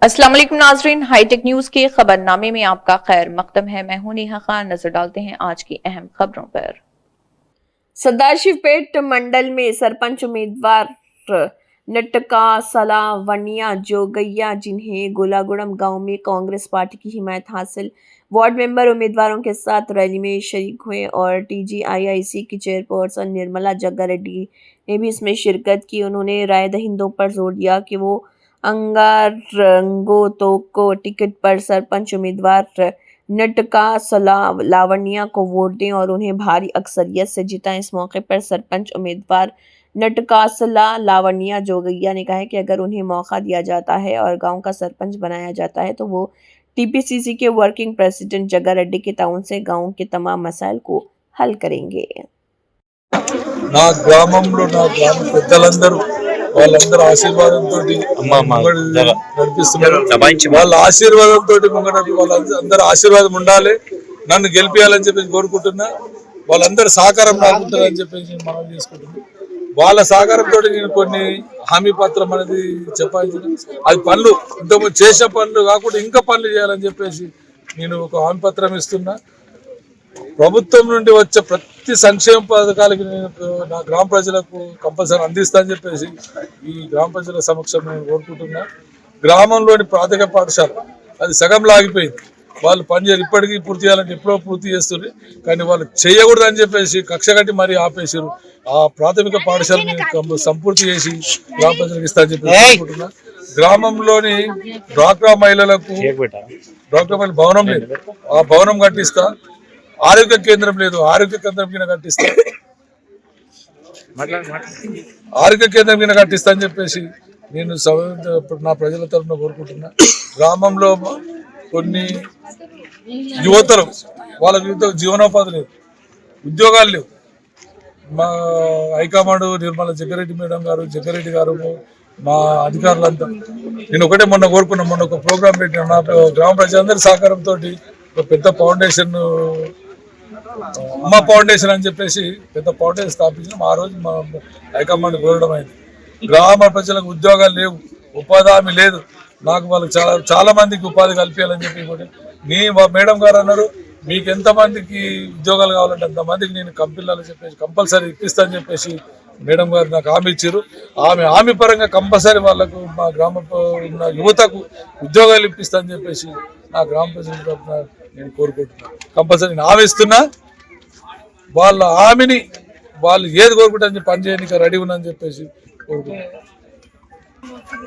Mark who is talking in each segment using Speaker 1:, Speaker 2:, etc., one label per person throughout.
Speaker 1: अस्सलाम वालेकुम नाजरीन, हाईटेक न्यूज के खबरनामे में आपका खैर मकदम है। मैं हूं नेहा खान। नजर डालते हैं आज की अहम खबरों पर।
Speaker 2: सदाशिवपेट मंडल में सरपंच उम्मीदवार नटका सलावनिया जोगैया, जिन्हें गोलागुड़म गांव में कांग्रेस पार्टी की हिमायत हासिल, वार्ड मेंबर उम्मीदवारों के साथ रैली में शरीक हुए और TGIIC की चेयरपर्सन निर्मला जग्गा रेड्डी ने भी इसमें शिरकत की। उन्होंने राय दहिंदों पर जोर दिया कि वो अंगारंगो तो को टिकट पर सरपंच उम्मीदवार नटका लावनिया को वोट दें और उन्हें भारी अक्सरियत से जिताएं। इस मौके पर सरपंच उम्मीदवार नटकासला लावनिया जोगैया ने कहा है कि अगर उन्हें मौका दिया जाता है और गांव का सरपंच बनाया जाता है तो वो TPCC के वर्किंग प्रेसिडेंट जग्गा रेड्डी के ताउन से गांव के तमाम मसाइल को हल करेंगे।
Speaker 3: నా గ్రామంలో నా గ్రామ పెద్దలందరూ వాళ్ళందరూ ఆశీర్వాదంతో నడిపిస్తున్నారు. వాళ్ళ ఆశీర్వాదంతో ముంగట వాళ్ళందరూ ఆశీర్వాదం ఉండాలి, నన్ను గెలిపియాలని చెప్పేసి కోరుకుంటున్నా. వాళ్ళందరూ సహకారం నాకుంటారని చెప్పేసి మనం చేసుకుంటున్నాం. వాళ్ళ సహకారంతో నేను కొన్ని హామీ పత్రం అనేది చెప్పాల్సిన అది పనులు ఇంతకుముందు చేసిన పనులు కాకుండా ఇంకా పనులు చేయాలని చెప్పేసి నేను ఒక హామీ పత్రం ఇస్తున్నా. ప్రభుత్వం నుండి వచ్చే ప్రతి సంక్షేమ పథకాలకి నేను నా గ్రామ ప్రజలకు కంపల్సరీ అందిస్తా అని చెప్పేసి ఈ గ్రామ ప్రజల సమక్షం నేను కోరుకుంటున్నా. గ్రామంలోని ప్రాథమిక పాఠశాల అది సగం లాగిపోయింది. వాళ్ళు పనిచేయాలి, ఇప్పటికీ పూర్తి చేయాలంటే ఎప్పుడో పూర్తి చేస్తున్నారు, కానీ వాళ్ళు చేయకూడదు అని చెప్పేసి కక్ష కట్టి మరీ ఆపేసారు. ఆ ప్రాథమిక పాఠశాలను సంపూర్తి చేసి గ్రామ ప్రజలకు ఇస్తా అని చెప్పి కోరుకుంటున్నా. గ్రామంలోని డ్వాక్రా మహిళలకు భవనం లేదు, ఆ భవనం కట్టిస్తా. ఆరోగ్య కేంద్రం లేదు, ఆరోగ్య కేంద్రం కింద కట్టిస్తా. ఆరోగ్య కేంద్రం కింద కట్టిస్తా అని చెప్పేసి నేను నా ప్రజల తరఫున కోరుకుంటున్నా. గ్రామంలో కొన్ని యువతలు వాళ్ళకి జీవనోపాధి లేదు, ఉద్యోగాలు లేవు. మా హైకమాండ్ నిర్మల జగ్గారెడ్డి గారు మా అధికారులంతా నేను ఒకటే మొన్న కోరుకున్నా. మొన్న ఒక ప్రోగ్రాం పెట్టిన నా గ్రామ ప్రజలందరి సహకారంతో ఒక పెద్ద ఫౌండేషన్, అమ్మ ఫౌండేషన్ అని చెప్పేసి పెద్ద ఫౌండేషన్ స్థాపించడం. ఆ రోజు మా హైకమాండ్ కోరడం అయింది. గ్రామ ప్రజలకు ఉద్యోగాలు లేవు, ఉపాధి హామీ లేదు. నాకు వాళ్ళకి చాలా మందికి ఉపాధి కల్పించాలని చెప్పి మేడం గారు అన్నారు, మీకు ఎంతమందికి ఉద్యోగాలు కావాలంటే అంతమందికి నేను కంపెనీలని చెప్పేసి కంపల్సరీ ఇప్పిస్తా అని చెప్పేసి మేడం గారు నాకు హామీ ఇచ్చారు. ఆమె హామీ పరంగా కంపల్సరీ వాళ్ళకు మా గ్రామ ఉన్న యువతకు ఉద్యోగాలు ఇప్పిస్తా అని చెప్పేసి నా గ్రామ ప్రజల తరఫున నేను కోరుకుంటున్నాను. కంపల్సరీ నేను హామీ ఇస్తున్నా. వాళ్ళ హామీని వాళ్ళు ఏది కోరుకుంటారని పని చేయడానికి రెడీ ఉన్నారని చెప్పేసి కోరుకుంటున్నాను.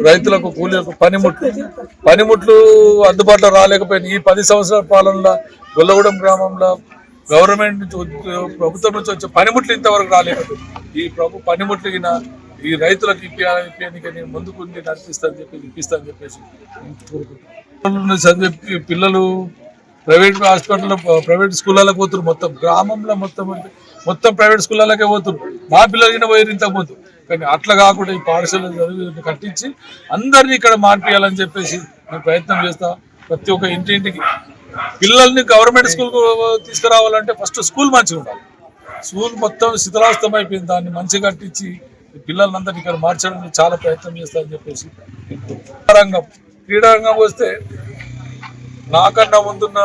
Speaker 3: రైతులకు కూలీలకు పనిముట్లు అందుబాటులో రాలేకపోయినా ఈ 10 సంవత్సరాల పాలనలో గొల్లగూడెం గ్రామంలో గవర్నమెంట్ నుంచి ప్రభుత్వం నుంచి వచ్చే పనిముట్లు ఇంతవరకు రాలేకపోయింది. ఈ పనిముట్లు ఈ రైతులకు ఇప్పించడానికి నేను ముందుకు ఇప్పిస్తానని చెప్పేసి చదివే పిల్లలు ప్రైవేట్ హాస్పిటల్లో ప్రైవేట్ స్కూళ్ళకి పోతున్నారు. మొత్తం గ్రామంలో మొత్తం ప్రైవేట్ స్కూళ్ళకే పోతున్నారు. మా పిల్లలకి పోయారు ఇంతకుముందు, కానీ అట్లా కాకుండా ఈ పాఠశాల చదివి కట్టించి అందరినీ ఇక్కడ మార్పియాలని చెప్పేసి నేను ప్రయత్నం చేస్తా. ప్రతి ఒక్క ఇంటింటికి పిల్లల్ని గవర్నమెంట్ స్కూల్కు తీసుకురావాలంటే ఫస్ట్ స్కూల్ మంచిగా ఉండాలి. స్కూల్ మొత్తం శిథిలాస్తం అయిపోయింది, దాన్ని మంచిగా కట్టించి పిల్లలందరినీ ఇక్కడ మార్చడానికి చాలా ప్రయత్నం చేస్తానని చెప్పేసి. క్రీడారంగం వస్తే నాకన్నా ముందున్న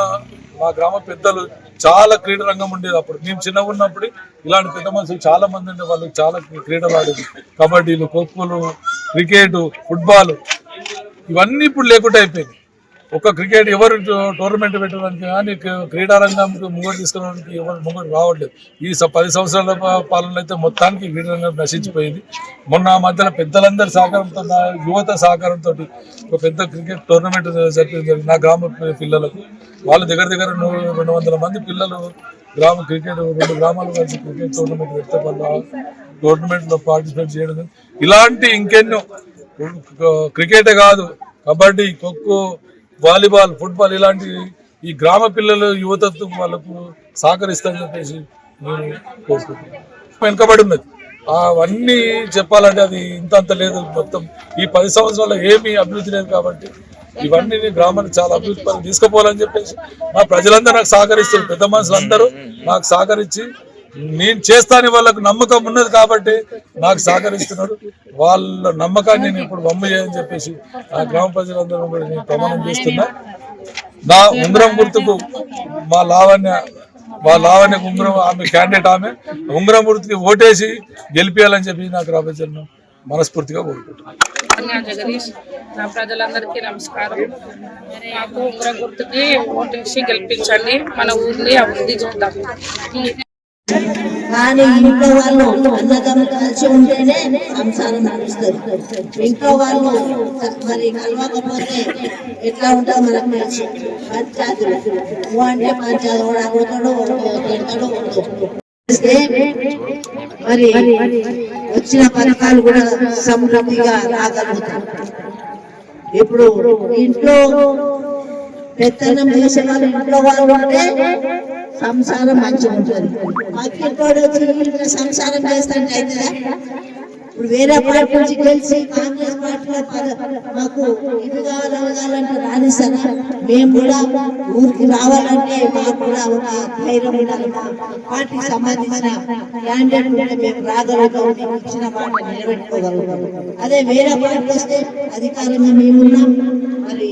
Speaker 3: మా గ్రామ పెద్దలు చాలా క్రీడా రంగం ఉండేది. అప్పుడు మేము చిన్నగా ఉన్నప్పుడు ఇలాంటి పెద్ద మనుషులు చాలా మంది ఉండే, వాళ్ళు చాలా క్రీడలు ఆడేది. కబడ్డీలు, ఖోఖోలు, క్రికెట్, ఫుట్బాల్ ఇవన్నీ ఇప్పుడు లేకుండా అయిపోయింది. ఒక క్రికెట్ ఎవరు టోర్నమెంట్ పెట్టడానికి కానీ క్రీడారంగంకి ముంగడు తీసుకురావడానికి ఎవరు ముంగడు రావట్లేదు. ఈ 10 సంవత్సరాల పాలనలో అయితే మొత్తానికి క్రీడారంగం నశించిపోయింది. మొన్న మధ్యలో పెద్దలందరి సహకారంతో, యువత సహకారంతో ఒక పెద్ద క్రికెట్ టోర్నమెంట్ జరిపింది నా గ్రామ పిల్లలకు. వాళ్ళు దగ్గర 200 మంది పిల్లలు క్రికెట్ 2 గ్రామాలు కలిసి క్రికెట్ టోర్నమెంట్ పెడితే వాళ్ళు టోర్నమెంట్లో పార్టిసిపేట్ చేయడం. ఇలాంటి ఇంకెన్నో క్రికెటే కాదు, కబడ్డీ, ఖోఖో, వాలీబాల్, ఫుట్బాల్ ఇలాంటి ఈ గ్రామ పిల్లలు యువతత్వం వాళ్ళకు సహకరిస్తారని చెప్పేసి నేను కోరుకుంటున్నాను. వెనుకబడి ఉన్నది అవన్నీ చెప్పాలంటే అది ఇంత లేదు. మొత్తం ఈ 10 సంవత్సరాల్లో ఏమీ అభివృద్ధి లేదు. కాబట్టి ఇవన్నీ గ్రామాన్ని చాలా అభివృద్ధి పని తీసుకుపోవాలని చెప్పేసి మా ప్రజలందరూ నాకు సహకరిస్తారు. పెద్ద మనుషులందరూ నాకు సహకరించి నేను చేస్తాను, వాళ్ళకు నమ్మకం ఉన్నది కాబట్టి నాకు సహకరిస్తున్నారు. వాళ్ళ నమ్మకాన్ని నేను ఇప్పుడు వమ్ము చేయని చెప్పేసి ఆ గ్రామ ప్రజలందరూ కూడా నేను ప్రమాణం చేస్తున్నా. నా ఉంగరం గుర్తుకు మా లావణ్య ఉంగరం, ఆమె క్యాండిడేట్, ఆమె ఉంగరం గుర్తుకి ఓటేసి గెలిపించాలని చెప్పి నాకు గ్రామ ప్రజలను మనస్ఫూర్తిగా కోరుకుంటున్నాను.
Speaker 4: జగదీష్, నా ప్రజలందరికీ నమస్కారం. మాకు ఉంగరం గుర్తుకి ఓటేసి గెలిపించండి, మన ఊరిని అభివృద్ధి చేద్దాం.
Speaker 5: కానీ ఇంట్లో వాళ్ళు అన్నదమ్ములు కలిసి ఉంటేనే సంసారం నడుస్తుంది. ఇంట్లో వాళ్ళు మరి కలవకపోతే ఎట్లా ఉంటావు మనకు తెలుసు. పంచాయతీలు అంటే పంచాయతీ కూడా అడుగుతాడు, తిడతాడు. మరి వచ్చిన పథకాలు కూడా సమృద్ధిగా రాగలుగుతాం. ఇప్పుడు ఇంట్లో పెత్తనం చేసే వాళ్ళు ఇంట్లో వాళ్ళు ఉంటే సంసారం మంచిగా ఉంటుంది. పక్కింటోడు వచ్చి సంసారం చేస్తాంటే అవుతుందా? ఇప్పుడు వేరే పార్టీ నుంచి గెలిచి కాంగ్రెస్ పార్టీలో మాకు ఇది కావాలంటే రాణిస్తారా? మేము కూడా ఊరికి రావాలంటే మాకు కూడా ఒక ధైర్యం ఉండాలి. పార్టీకి సంబంధించిన క్యాండిడేట్ ఉంటే మేము రాగలుగుతాం, మేము ఇచ్చిన మాట నిలబెట్టుకోగలుగుతాం. అదే వేరే పార్టీ వస్తే అధికారంగా మేమున్నాం, మరి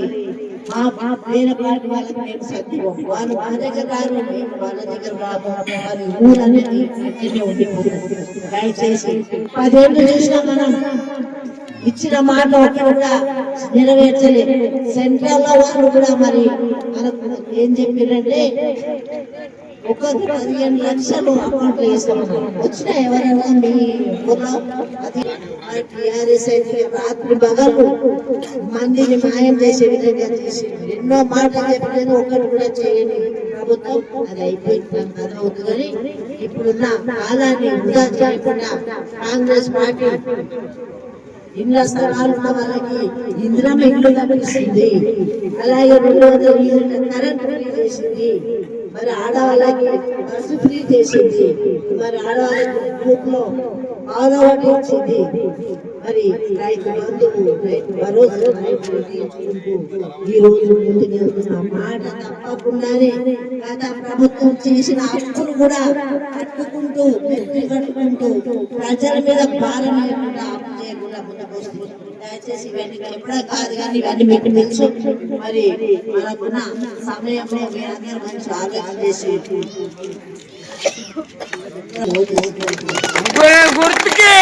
Speaker 5: వేరే పార్టీ వాళ్ళకి మేము సర్దిపోం. వాళ్ళు మా దగ్గర రారు, మేము వాళ్ళ దగ్గర రాము. మరి ఊరనేది ఇక్కడే ఉండిపోతుంది. దయచేసి 10 ఏళ్ళు చూసినా మనం ఇచ్చిన మాట ఒకటి కూడా నెరవేర్చలేదు. సెంట్రల్ లో వాళ్ళు కూడా మరి మనకు ఏం చెప్పారంటే ఒక్కొక్క 15 లక్షలు అకౌంట్ లో వేస్తామన్నారు. వచ్చినా ఎవరైనా మీ ఊర్లో అది టీఆర్ఎస్ అయితే రాత్రి బగలు మందిని మాయం చేసే విధంగా చేసి ఎన్నో మాటలు చెప్పలేదు, ఒక్కటి కూడా చేయని ప్రభుత్వం. అది అయిపోయింది, అదవుతుందని ఇప్పుడున్న కాలాన్ని వృధా చేయకుండా కాంగ్రెస్ పార్టీ ఇళ్ల స్థలాలు ఉన్న వాళ్ళకి ఇందిరమ్మ ఇల్లు కనిపిస్తుంది. అలాగే 200 యూనిట్ల కరెంట్ ఫ్రీ చేసింది. మరి ఆడవాళ్ళకి బస్సు ఫ్రీ చేసింది. మరి ఆడవాళ్ళకి గ్రూప్ లో ఆడవాళ్ళకి ఇచ్చింది. మరి రైతు బంధువు, రైతు భరోసా ఈ రోజు ముందుకెళ్తున్న మాట తప్పకుండానే గత ప్రభుత్వం చేసిన అప్పులు కూడా కట్టుకుంటూ ప్రజల మీద భారం లేకుండా అప్పు చేయకుండా ముందుకు వస్తుంది. దయచేసి ఇవన్నీ ఎప్పుడా కాదు కానీ ఇవన్నీ మీకు తెలుసు. మరి మనకున్న సమయంలో మీరందరూ మంచి ఆలోచన చేసి
Speaker 4: గుర్తుకే